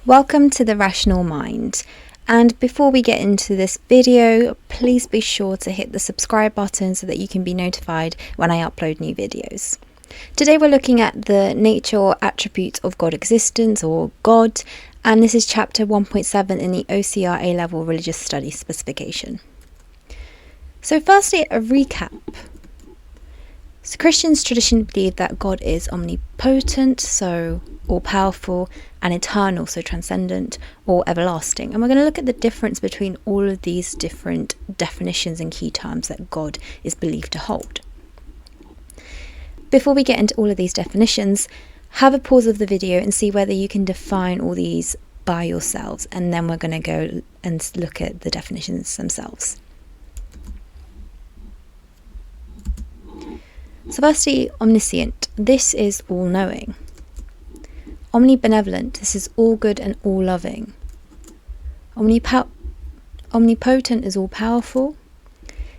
Welcome to the Rational Mind, and before we get into this video, please be sure to hit the subscribe button so that you can be notified when I upload new videos. Today we're looking at the nature or attributes of God existence, or God, and this is chapter 1.7 in the OCR A-Level Religious Studies specification. So firstly, a recap. So Christians traditionally believe that God is omnipotent, so all-powerful, and eternal, so transcendent or everlasting. And we're going to look at the difference between all of these different definitions and key terms that God is believed to hold. Before we get into all of these definitions, have a pause of the video and see whether you can define all these by yourselves, and then we're going to go and look at the definitions themselves. So firstly, omniscient. This is all-knowing. Omnibenevolent. This is all good and all-loving. Omnipotent is all-powerful.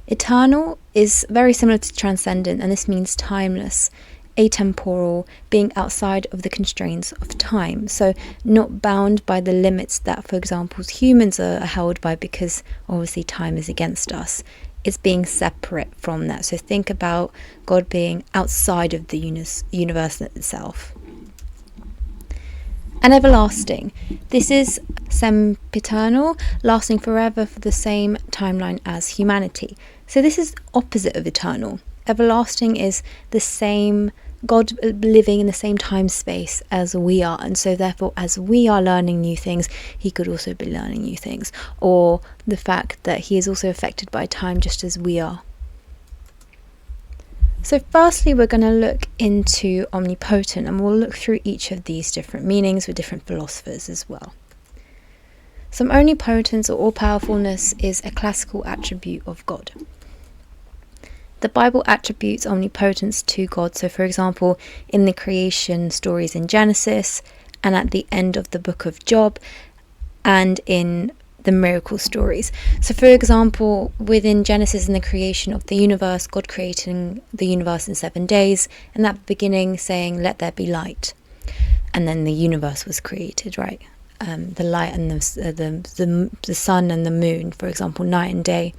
Eternal is very similar to transcendent, and this means timeless, atemporal, being outside of the constraints of time. So not bound by the limits that, for example, humans are held by, because obviously time is against us. It's being separate from that. So think about God being outside of the universe itself. And everlasting. This is sempiternal, lasting forever for the same timeline as humanity. So this is opposite of eternal. Everlasting is the same, God living in the same time space as we are, and so therefore as we are learning new things, he could also be learning new things, or the fact that he is also affected by time just as we are. So firstly, we're going to look into omnipotent, and we'll look through each of these different meanings with different philosophers as well. So omnipotence or all-powerfulness is a classical attribute of God. The Bible attributes omnipotence to God. So for example, in the creation stories in Genesis, and at the end of the book of Job, and in the miracle stories. So for example, within Genesis, in the creation of the universe, God creating the universe in 7 days, and that beginning saying, "Let there be light." And then the universe was created, right? The light and the sun and the moon, for example, night and day.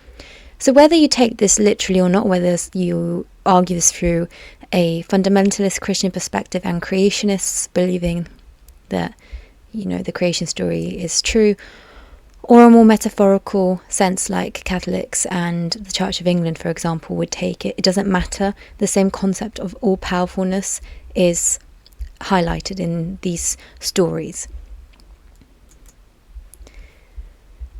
So whether you take this literally or not, whether you argue this through a fundamentalist Christian perspective and creationists believing that, the creation story is true, or a more metaphorical sense like Catholics and the Church of England, for example, would take it, it doesn't matter. The same concept of all-powerfulness is highlighted in these stories.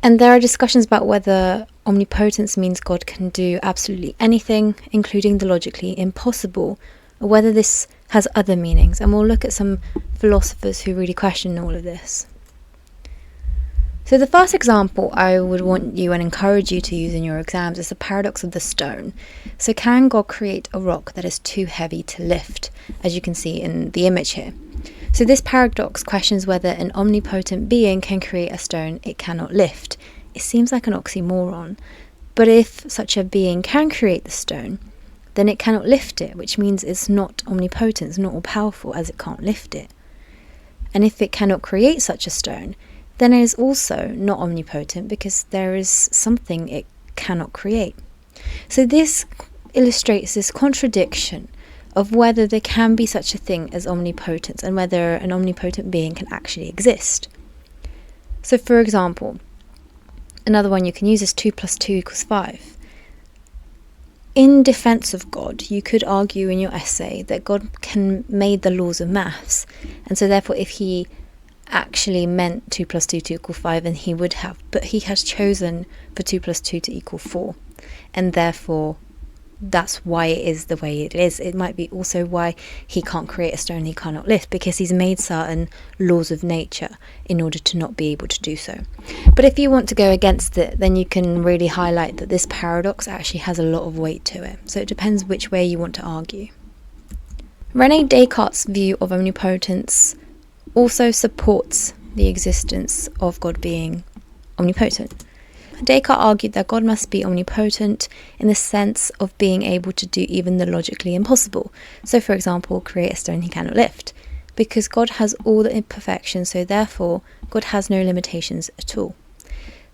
And there are discussions about whether omnipotence means God can do absolutely anything, including the logically impossible, or whether this has other meanings. And we'll look at some philosophers who really question all of this. So the first example I would want you and encourage you to use in your exams is the paradox of the stone. So can God create a rock that is too heavy to lift, as you can see in the image here? So this paradox questions whether an omnipotent being can create a stone it cannot lift. It seems like an oxymoron, but if such a being can create the stone, then it cannot lift it, which means it's not omnipotent, it's not all-powerful, as it can't lift it. And if it cannot create such a stone, then it is also not omnipotent, because there is something it cannot create. So this illustrates this contradiction of whether there can be such a thing as omnipotence, and whether an omnipotent being can actually exist. So for example, another one you can use is 2 + 2 = 5. In defense of God, you could argue in your essay that God made the laws of maths, and so therefore if he actually meant 2 + 2 = 5, then he would have, but he has chosen for 2 + 2 to equal 4, and therefore that's why it is the way it is. It might be also why he can't create a stone he cannot lift, because he's made certain laws of nature in order to not be able to do so. But if you want to go against it, then you can really highlight that this paradox actually has a lot of weight to it. So it depends which way you want to argue. René Descartes' view of omnipotence also supports the existence of God being omnipotent. Descartes argued that God must be omnipotent in the sense of being able to do even the logically impossible. So, for example, create a stone he cannot lift. because God has all the imperfections, so therefore God has no limitations at all.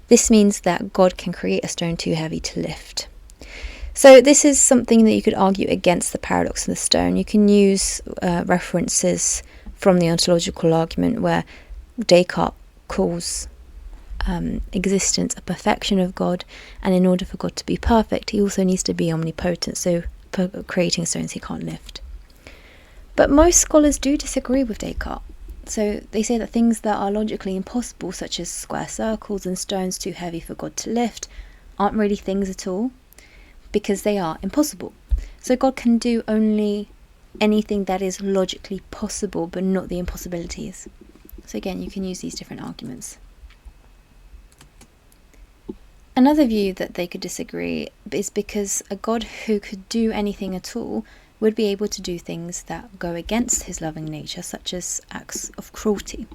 This means that God can create a stone too heavy to lift. So this is something that you could argue against the paradox of the stone. You can use references from the ontological argument where Descartes calls existence a perfection of God, and in order for God to be perfect, he also needs to be omnipotent, so creating stones he can't lift. But most scholars do disagree with Descartes. So they say that things that are logically impossible, such as square circles and stones too heavy for God to lift, aren't really things at all, because they are impossible. So God can do only anything that is logically possible, but not the impossibilities. So again, you can use these different arguments. Another view that they could disagree is because a God who could do anything at all would be able to do things that go against his loving nature, such as acts of cruelty.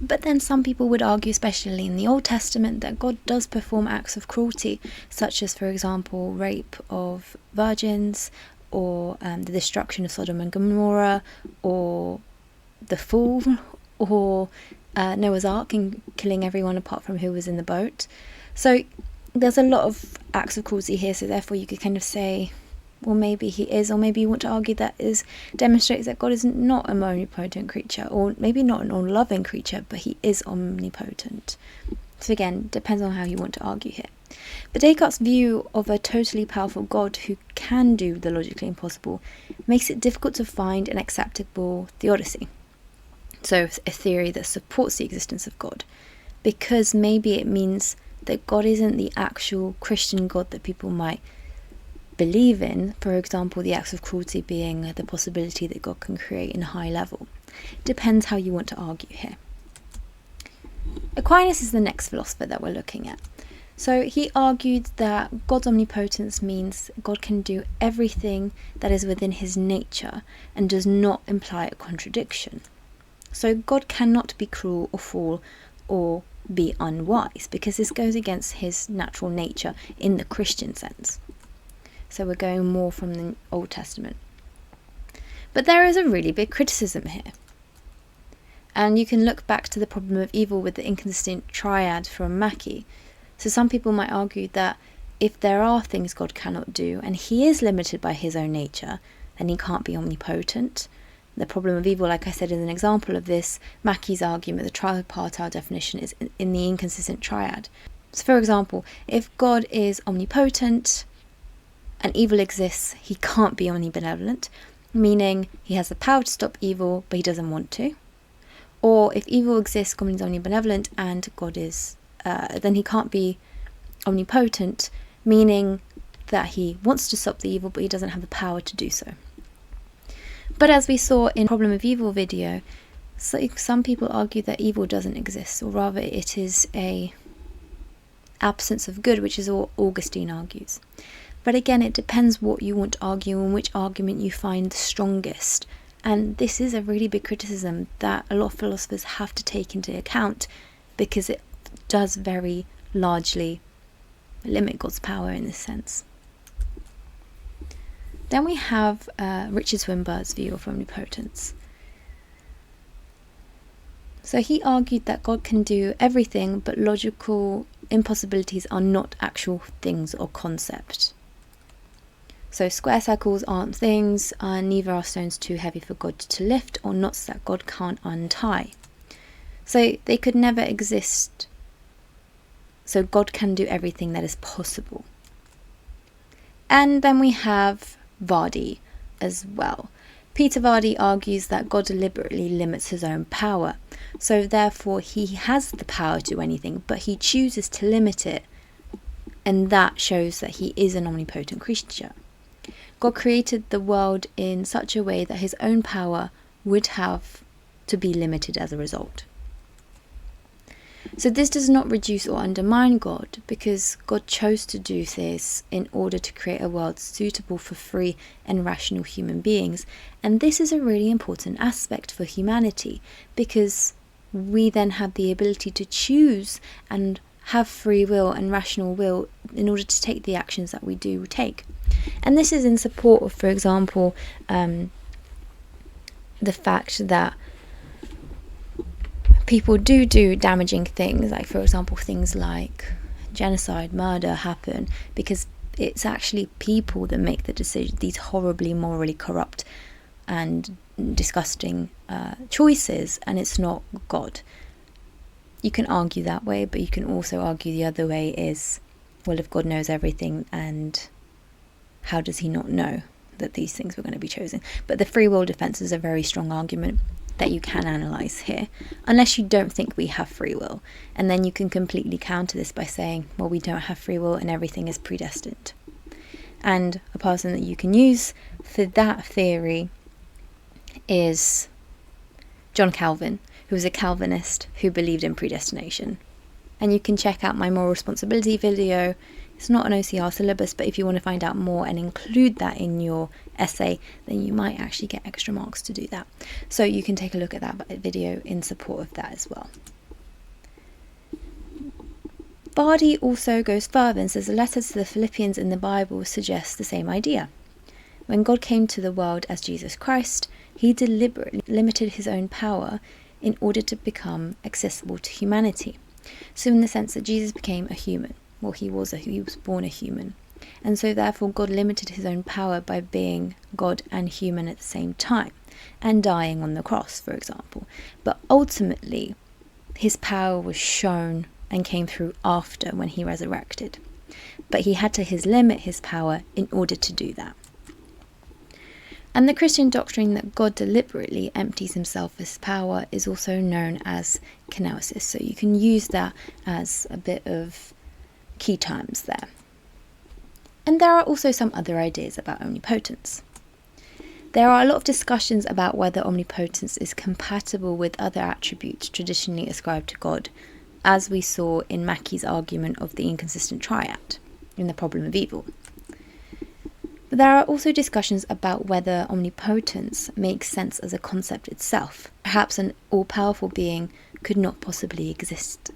But then some people would argue, especially in the Old Testament, that God does perform acts of cruelty, such as, for example, rape of virgins, or the destruction of Sodom and Gomorrah, or the fall, or Noah's Ark and killing everyone apart from who was in the boat. So there's a lot of acts of cruelty here, so therefore you could kind of say, well, maybe he is, or maybe you want to argue that demonstrates that God is not an omnipotent creature, or maybe not an all-loving creature, but he is omnipotent. So again, depends on how you want to argue here. But Descartes' view of a totally powerful God who can do the logically impossible makes it difficult to find an acceptable theodicy. So a theory that supports the existence of God, because maybe it means that God isn't the actual Christian God that people might believe in, for example, the acts of cruelty being the possibility that God can create in a high level. Depends how you want to argue here. Aquinas is the next philosopher that we're looking at. So he argued that God's omnipotence means God can do everything that is within his nature and does not imply a contradiction. So God cannot be cruel or fall or be unwise, because this goes against his natural nature in the Christian sense. So we're going more from the Old Testament. But there is a really big criticism here. And you can look back to the problem of evil with the inconsistent triad from Mackie. So some people might argue that if there are things God cannot do, and he is limited by his own nature, then he can't be omnipotent. The problem of evil, like I said, is an example of this. Mackie's argument, the tripartite definition, is in the inconsistent triad. So for example, if God is omnipotent and evil exists, he can't be omnibenevolent, meaning he has the power to stop evil, but he doesn't want to. Or if evil exists, God is omnibenevolent, and God is, then he can't be omnipotent, meaning that he wants to stop the evil, but he doesn't have the power to do so. But as we saw in Problem of Evil video, some people argue that evil doesn't exist, or rather it is a absence of good, which is what Augustine argues. But again, it depends what you want to argue and which argument you find the strongest. And this is a really big criticism that a lot of philosophers have to take into account, because it does very largely limit God's power in this sense. Then we have Richard Swinburne's view of omnipotence. So he argued that God can do everything, but logical impossibilities are not actual things or concept. So square circles aren't things, and neither are stones too heavy for God to lift, or knots that God can't untie. So they could never exist. So God can do everything that is possible. And then we have Vardy as well. Peter Vardy argues that God deliberately limits his own power, so therefore he has the power to do anything, but he chooses to limit it, and that shows that he is an omnipotent creature. God created the world in such a way that his own power would have to be limited as a result. So this does not reduce or undermine God, because God chose to do this in order to create a world suitable for free and rational human beings. And this is a really important aspect for humanity, because we then have the ability to choose and have free will and rational will in order to take the actions that we do take. And this is in support of, for example, the fact that people do damaging things, like for example things like genocide, murder happen because it's actually people that make the decision, these horribly morally corrupt and disgusting choices, and it's not God. You can argue that way, but you can also argue the other way is, well, if God knows everything, and how does he not know that these things were going to be chosen? But the free will defense is a very strong argument that you can analyze here, unless you don't think we have free will, and then you can completely counter this by saying, well, we don't have free will and everything is predestined. And a person that you can use for that theory is John Calvin, who was a Calvinist who believed in predestination. And you can check out my moral responsibility video. It's not an OCR syllabus, but if you want to find out more and include that in your essay, then you might actually get extra marks to do that. So you can take a look at that video in support of that as well. Vardy also goes further and says the letters to the Philippians in the Bible suggest the same idea. When God came to the world as Jesus Christ, he deliberately limited his own power in order to become accessible to humanity. So in the sense that Jesus became a human, well, he was born a human, and so therefore God limited his own power by being God and human at the same time, and dying on the cross, for example. But ultimately, his power was shown and came through after, when he resurrected. But he had to limit his power in order to do that. And the Christian doctrine that God deliberately empties himself of his power is also known as kenosis. So you can use that as a bit of key terms there. And there are also some other ideas about omnipotence. There are a lot of discussions about whether omnipotence is compatible with other attributes traditionally ascribed to God, as we saw in Mackey's argument of the inconsistent triad in The Problem of Evil. But there are also discussions about whether omnipotence makes sense as a concept itself. Perhaps an all-powerful being could not possibly exist.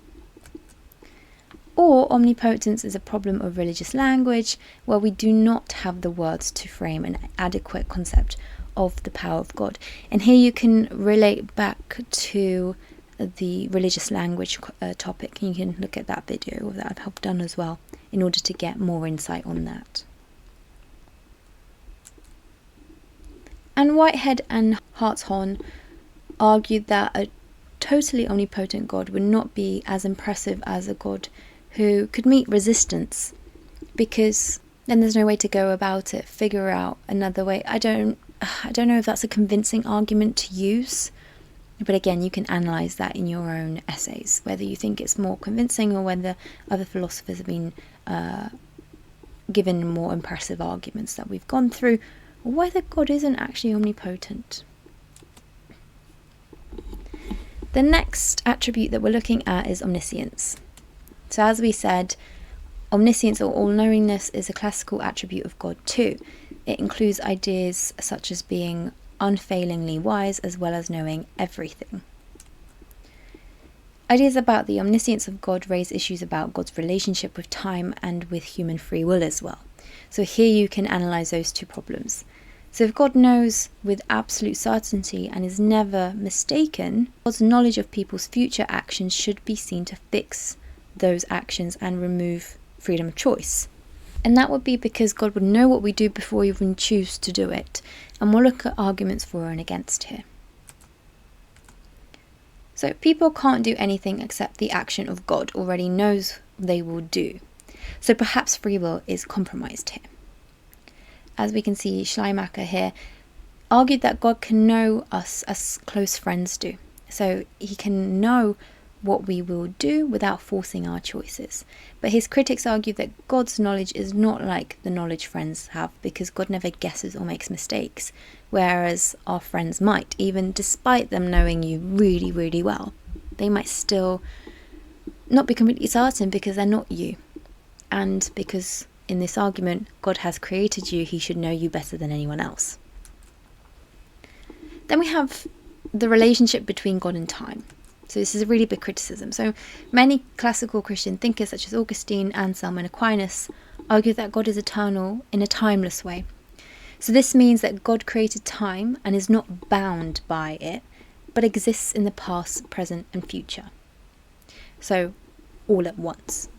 Or omnipotence is a problem of religious language, where we do not have the words to frame an adequate concept of the power of God. And here you can relate back to the religious language topic. You can look at that video that I've done as well in order to get more insight on that. And Whitehead and Hartshorne argued that a totally omnipotent God would not be as impressive as a God who could meet resistance, because then there's no way to go about it, figure out another way. I don't know if that's a convincing argument to use, but again, you can analyse that in your own essays, whether you think it's more convincing or whether other philosophers have been given more impressive arguments that we've gone through, or whether God isn't actually omnipotent. The next attribute that we're looking at is omniscience. So as we said, omniscience or all-knowingness is a classical attribute of God too. It includes ideas such as being unfailingly wise as well as knowing everything. Ideas about the omniscience of God raise issues about God's relationship with time and with human free will as well. So here you can analyse those two problems. So if God knows with absolute certainty and is never mistaken, God's knowledge of people's future actions should be seen to fix those actions and remove freedom of choice. And that would be because God would know what we do before we even choose to do it. And we'll look at arguments for and against here. So people can't do anything except the action of God already knows they will do. So perhaps free will is compromised here. As we can see, Schleiermacher here argued that God can know us as close friends do. So he can know what we will do without forcing our choices. But his critics argue that God's knowledge is not like the knowledge friends have, because God never guesses or makes mistakes, whereas our friends might, even despite them knowing you really, really well. They might still not be completely certain because they're not you. And because in this argument, God has created you, he should know you better than anyone else. Then we have the relationship between God and time. So this is a really big criticism. So many classical Christian thinkers such as Augustine, Anselm and Aquinas argue that God is eternal in a timeless way. So this means that God created time and is not bound by it, but exists in the past, present and future. So all at once.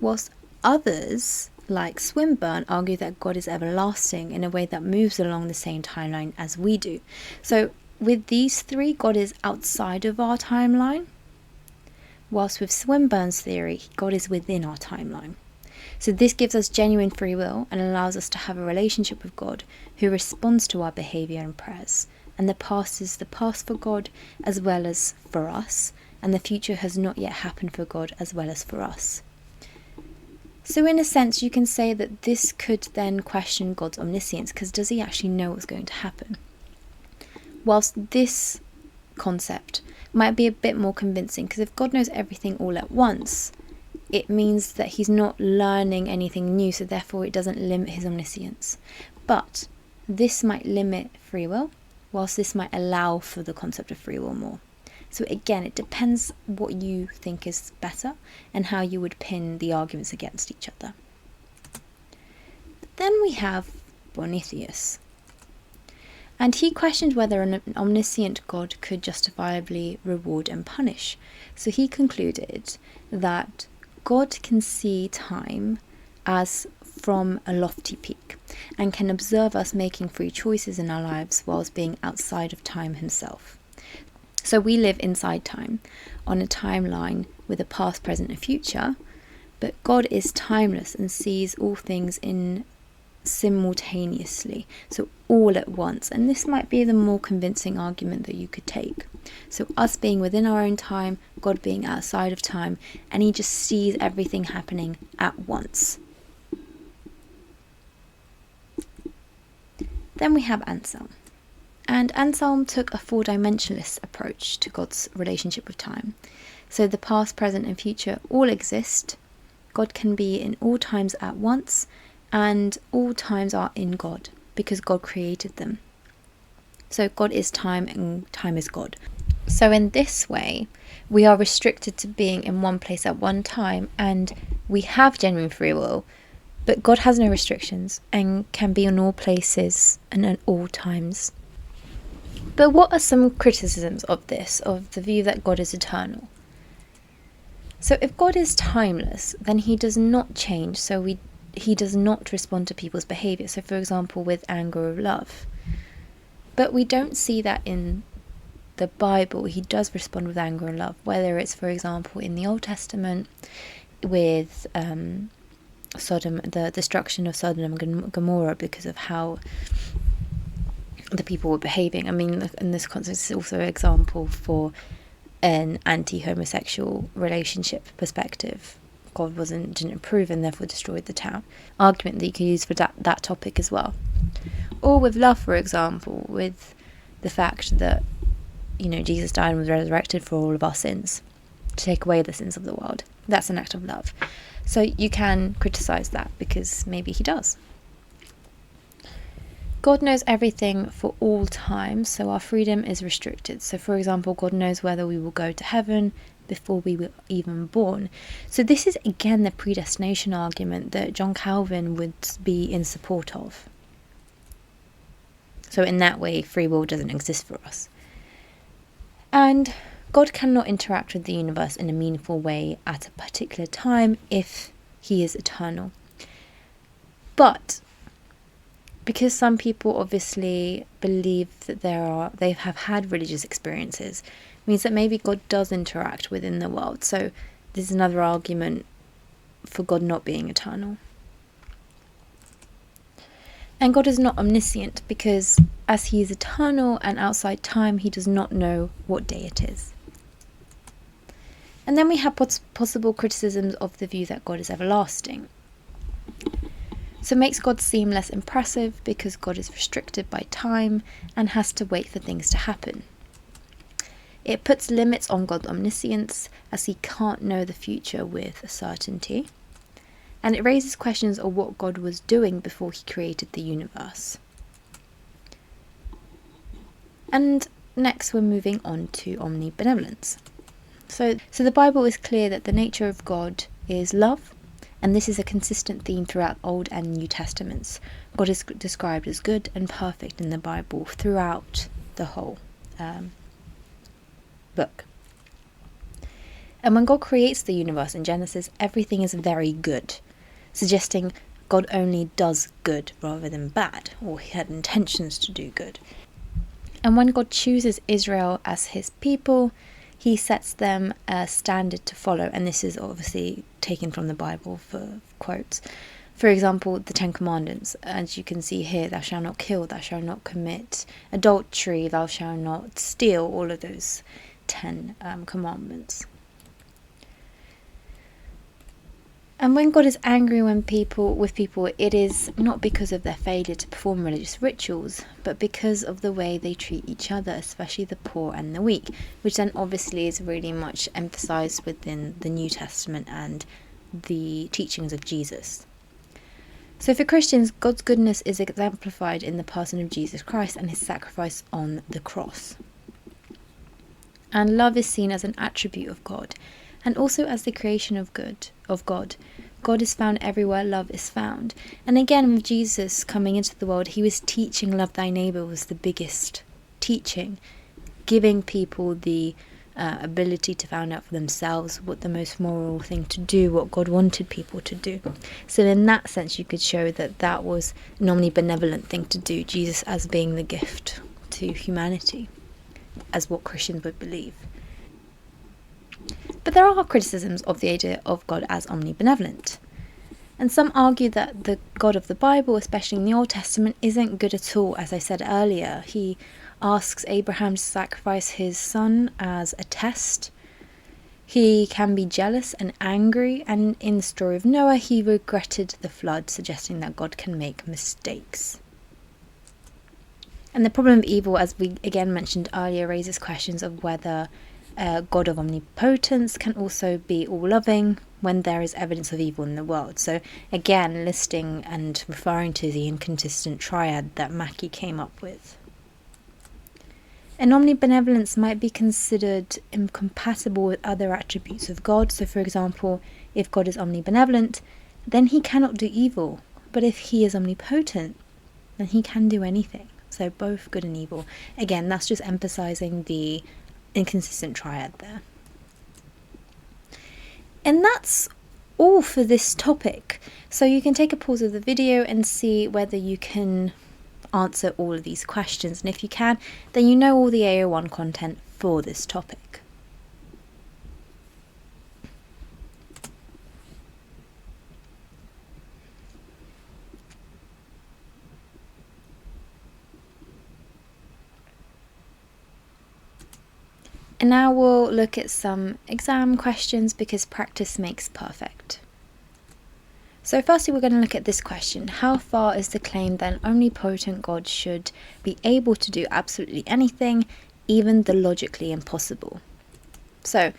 Whilst others, like Swinburne, argue that God is everlasting in a way that moves along the same timeline as we do. So with these three, God is outside of our timeline, whilst with Swinburne's theory, God is within our timeline. So this gives us genuine free will and allows us to have a relationship with God who responds to our behaviour and prayers. And the past is the past for God as well as for us, and the future has not yet happened for God as well as for us. So in a sense, you can say that this could then question God's omniscience, because does he actually know what's going to happen? Whilst this concept might be a bit more convincing, because if God knows everything all at once, it means that he's not learning anything new, so therefore it doesn't limit his omniscience. But this might limit free will, whilst this might allow for the concept of free will more. So again, it depends what you think is better and how you would pin the arguments against each other. Then we have Boethius. And he questioned whether an omniscient God could justifiably reward and punish. So he concluded that God can see time as from a lofty peak and can observe us making free choices in our lives whilst being outside of time himself. So we live inside time, on a timeline with a past, present and future, but God is timeless and sees all things in simultaneously, so all at once. And this might be the more convincing argument that you could take. So us being within our own time, God being outside of time, and he just sees everything happening at once. Then we have Anselm. And Anselm took a four-dimensionalist approach to God's relationship with time. So the past, present and future all exist. God can be in all times at once, and all times are in God because God created them. So God is time and time is God. So in this way, we are restricted to being in one place at one time, and we have genuine free will, but God has no restrictions and can be in all places and at all times. But what are some criticisms of this, of the view that God is eternal? So if God is timeless, then he does not change, so he does not respond to people's behaviour. So for example, with anger or love. But we don't see that in the Bible. He does respond with anger and love, whether it's, for example, in the Old Testament with Sodom, the destruction of Sodom and Gomorrah because of how the people were behaving. I mean, in this context, it's also an example for an anti-homosexual relationship perspective. God didn't approve and therefore destroyed the town. Argument that you can use for that topic as well. Or with love, for example, with the fact that, Jesus died and was resurrected for all of our sins, to take away the sins of the world. That's an act of love. So you can criticise that because maybe he does. God knows everything for all time, so our freedom is restricted. So for example, God knows whether we will go to heaven before we were even born. So this is again the predestination argument that John Calvin would be in support of. So in that way, free will doesn't exist for us. And God cannot interact with the universe in a meaningful way at a particular time if he is eternal. But because some people obviously believe that they have had religious experiences, means that maybe God does interact within the world. So this is another argument for God not being eternal. And God is not omniscient because as he is eternal and outside time, he does not know what day it is. And then we have possible criticisms of the view that God is everlasting. So it makes God seem less impressive because God is restricted by time and has to wait for things to happen. It puts limits on God's omniscience as he can't know the future with certainty. And it raises questions of what God was doing before he created the universe. And next we're moving on to omnibenevolence. So the Bible is clear that the nature of God is love, And this is a consistent theme throughout Old and New Testaments. God is described as good and perfect in the Bible throughout the whole book. And when God creates the universe in Genesis, everything is very good, suggesting God only does good rather than bad, or he had intentions to do good. And when God chooses Israel as his people, he sets them a standard to follow, and this is obviously taken from the Bible for quotes. For example, the Ten Commandments, as you can see here: thou shalt not kill, thou shalt not commit adultery, thou shalt not steal, all of those 10 commandments. And when God is angry with people, it is not because of their failure to perform religious rituals, but because of the way they treat each other, especially the poor and the weak, which then obviously is really much emphasized within the New Testament and the teachings of Jesus. So for Christians, God's goodness is exemplified in the person of Jesus Christ and his sacrifice on the cross. And love is seen as an attribute of God, and also as the creation of God. God is found everywhere love is found. And again, with Jesus coming into the world, he was teaching love thy neighbour was the biggest teaching, giving people the ability to find out for themselves what the most moral thing to do, what God wanted people to do. So in that sense, you could show that that was an omnibenevolent thing to do, Jesus as being the gift to humanity, as what Christians would believe. But there are criticisms of the idea of God as omnibenevolent. And some argue that the God of the Bible, especially in the Old Testament, isn't good at all. As I said earlier, he asks Abraham to sacrifice his son as a test. He can be jealous and angry, and in the story of Noah, he regretted the flood, suggesting that God can make mistakes. And the problem of evil, as we again mentioned earlier, raises questions of whether God of omnipotence can also be all-loving when there is evidence of evil in the world. So again, listing and referring to the inconsistent triad that Mackey came up with. And omnibenevolence might be considered incompatible with other attributes of God. So for example, if God is omnibenevolent, then he cannot do evil. But if he is omnipotent, then he can do anything. So both good and evil. Again, that's just emphasizing the inconsistent triad there. And that's all for this topic. So you can take a pause of the video and see whether you can answer all of these questions. And if you can, then you know all the AO1 content for this topic. And now we'll look at some exam questions because practice makes perfect. So firstly, we're going to look at this question. How far is the claim that an omnipotent God should be able to do absolutely anything, even the logically impossible? So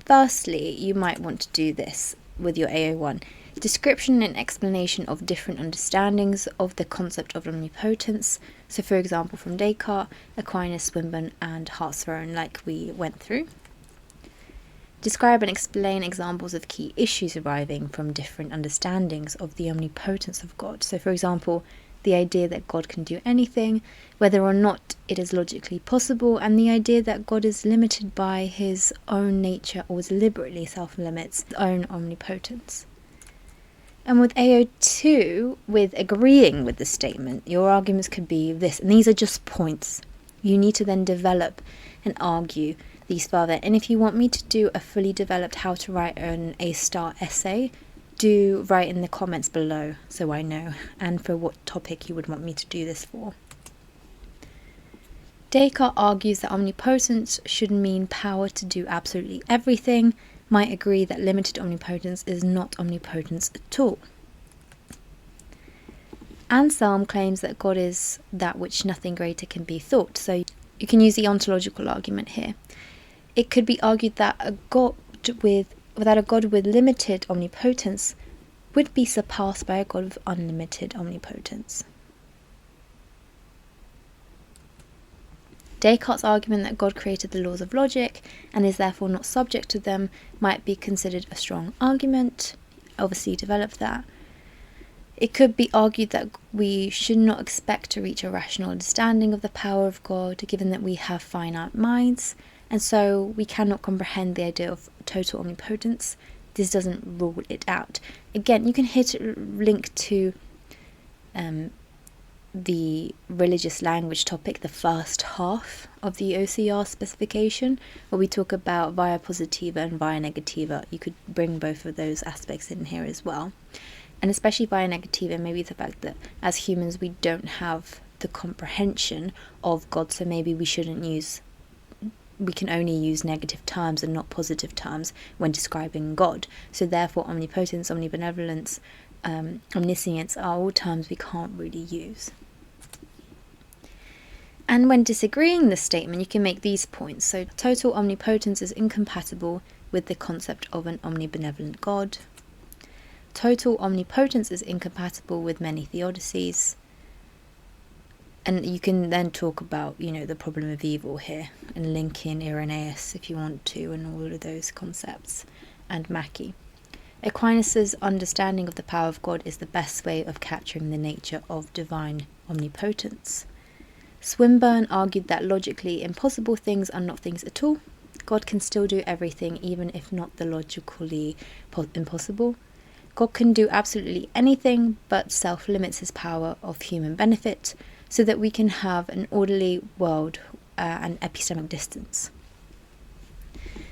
firstly, you might want to do this with your AO1. Description and explanation of different understandings of the concept of omnipotence. So for example, from Descartes, Aquinas, Swinburne and Hartshorne, like we went through. Describe and explain examples of key issues arising from different understandings of the omnipotence of God. So for example, the idea that God can do anything, whether or not it is logically possible, and the idea that God is limited by his own nature or deliberately self-limits his own omnipotence. And with AO2, with agreeing with the statement, your arguments could be this, and these are just points. You need to then develop and argue these further. And if you want me to do a fully developed how to write an A-star essay, do write in the comments below so I know, and for what topic you would want me to do this for. Descartes argues that omnipotence should mean power to do absolutely everything. Might agree that limited omnipotence is not omnipotence at all. Anselm claims that God is that which nothing greater can be thought, so you can use the ontological argument here. It could be argued that a God with limited omnipotence would be surpassed by a God with unlimited omnipotence. Descartes' argument that God created the laws of logic and is therefore not subject to them might be considered a strong argument, obviously develop that. It could be argued that we should not expect to reach a rational understanding of the power of God, given that we have finite minds, and so we cannot comprehend the idea of total omnipotence. This doesn't rule it out. Again, you can link to the religious language topic, the first half of the OCR specification, where we talk about via positiva and via negativa. You could bring both of those aspects in here as well. And especially via negativa, maybe the fact that as humans we don't have the comprehension of God, so maybe we can only use negative terms and not positive terms when describing God. So therefore omnipotence, omnibenevolence, omniscience are all terms we can't really use. And when disagreeing this statement, you can make these points. So total omnipotence is incompatible with the concept of an omnibenevolent God. Total omnipotence is incompatible with many theodicies. And you can then talk about, the problem of evil here and link in Irenaeus if you want to, and all of those concepts, and Mackie. Aquinas' understanding of the power of God is the best way of capturing the nature of divine omnipotence. Swinburne argued that logically impossible things are not things at all. God can still do everything, even if not the logically impossible. God can do absolutely anything, but self limits his power of human benefit, so that we can have an orderly world and epistemic distance.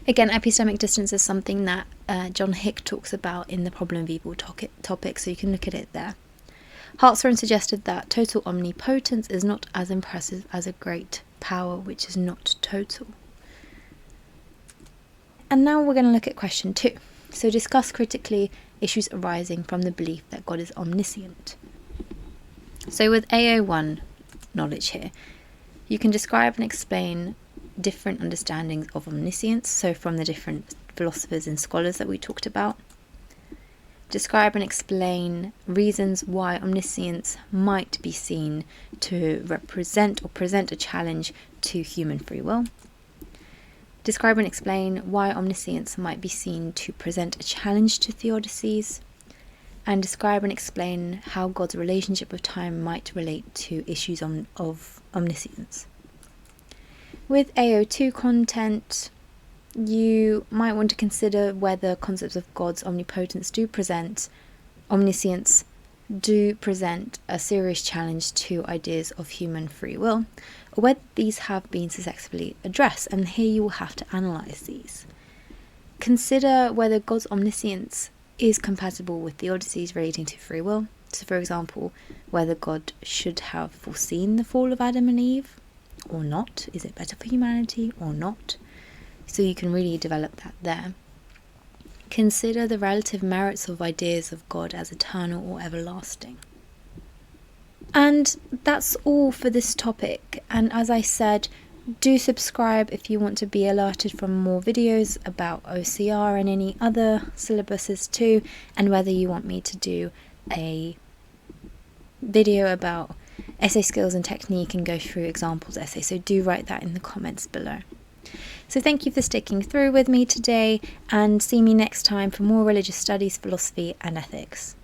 Again, epistemic distance is something that John Hick talks about in the Problem of Evil topic, so you can look at it there. Hartshorne suggested that total omnipotence is not as impressive as a great power which is not total. And now we're going to look at question 2. So discuss critically issues arising from the belief that God is omniscient. So with AO1 knowledge here, you can describe and explain different understandings of omniscience, so from the different philosophers and scholars that we talked about. Describe and explain reasons why omniscience might be seen to represent or present a challenge to human free will. Describe and explain why omniscience might be seen to present a challenge to theodicies. And describe and explain how God's relationship with time might relate to issues of omniscience. With AO2 content, you might want to consider whether concepts of God's omnipotence omniscience do present a serious challenge to ideas of human free will, or whether these have been successfully addressed, and here you will have to analyse these. Consider whether God's omniscience is compatible with theodicies relating to free will, so for example, whether God should have foreseen the fall of Adam and Eve, or not. Is it better for humanity or not? So you can really develop that there. Consider the relative merits of ideas of God as eternal or everlasting. And that's all for this topic. And as I said, do subscribe if you want to be alerted from more videos about OCR and any other syllabuses too, and whether you want me to do a video about essay skills and technique and go through examples essays. So do write that in the comments below. So thank you for sticking through with me today, and see me next time for more religious studies, philosophy and ethics.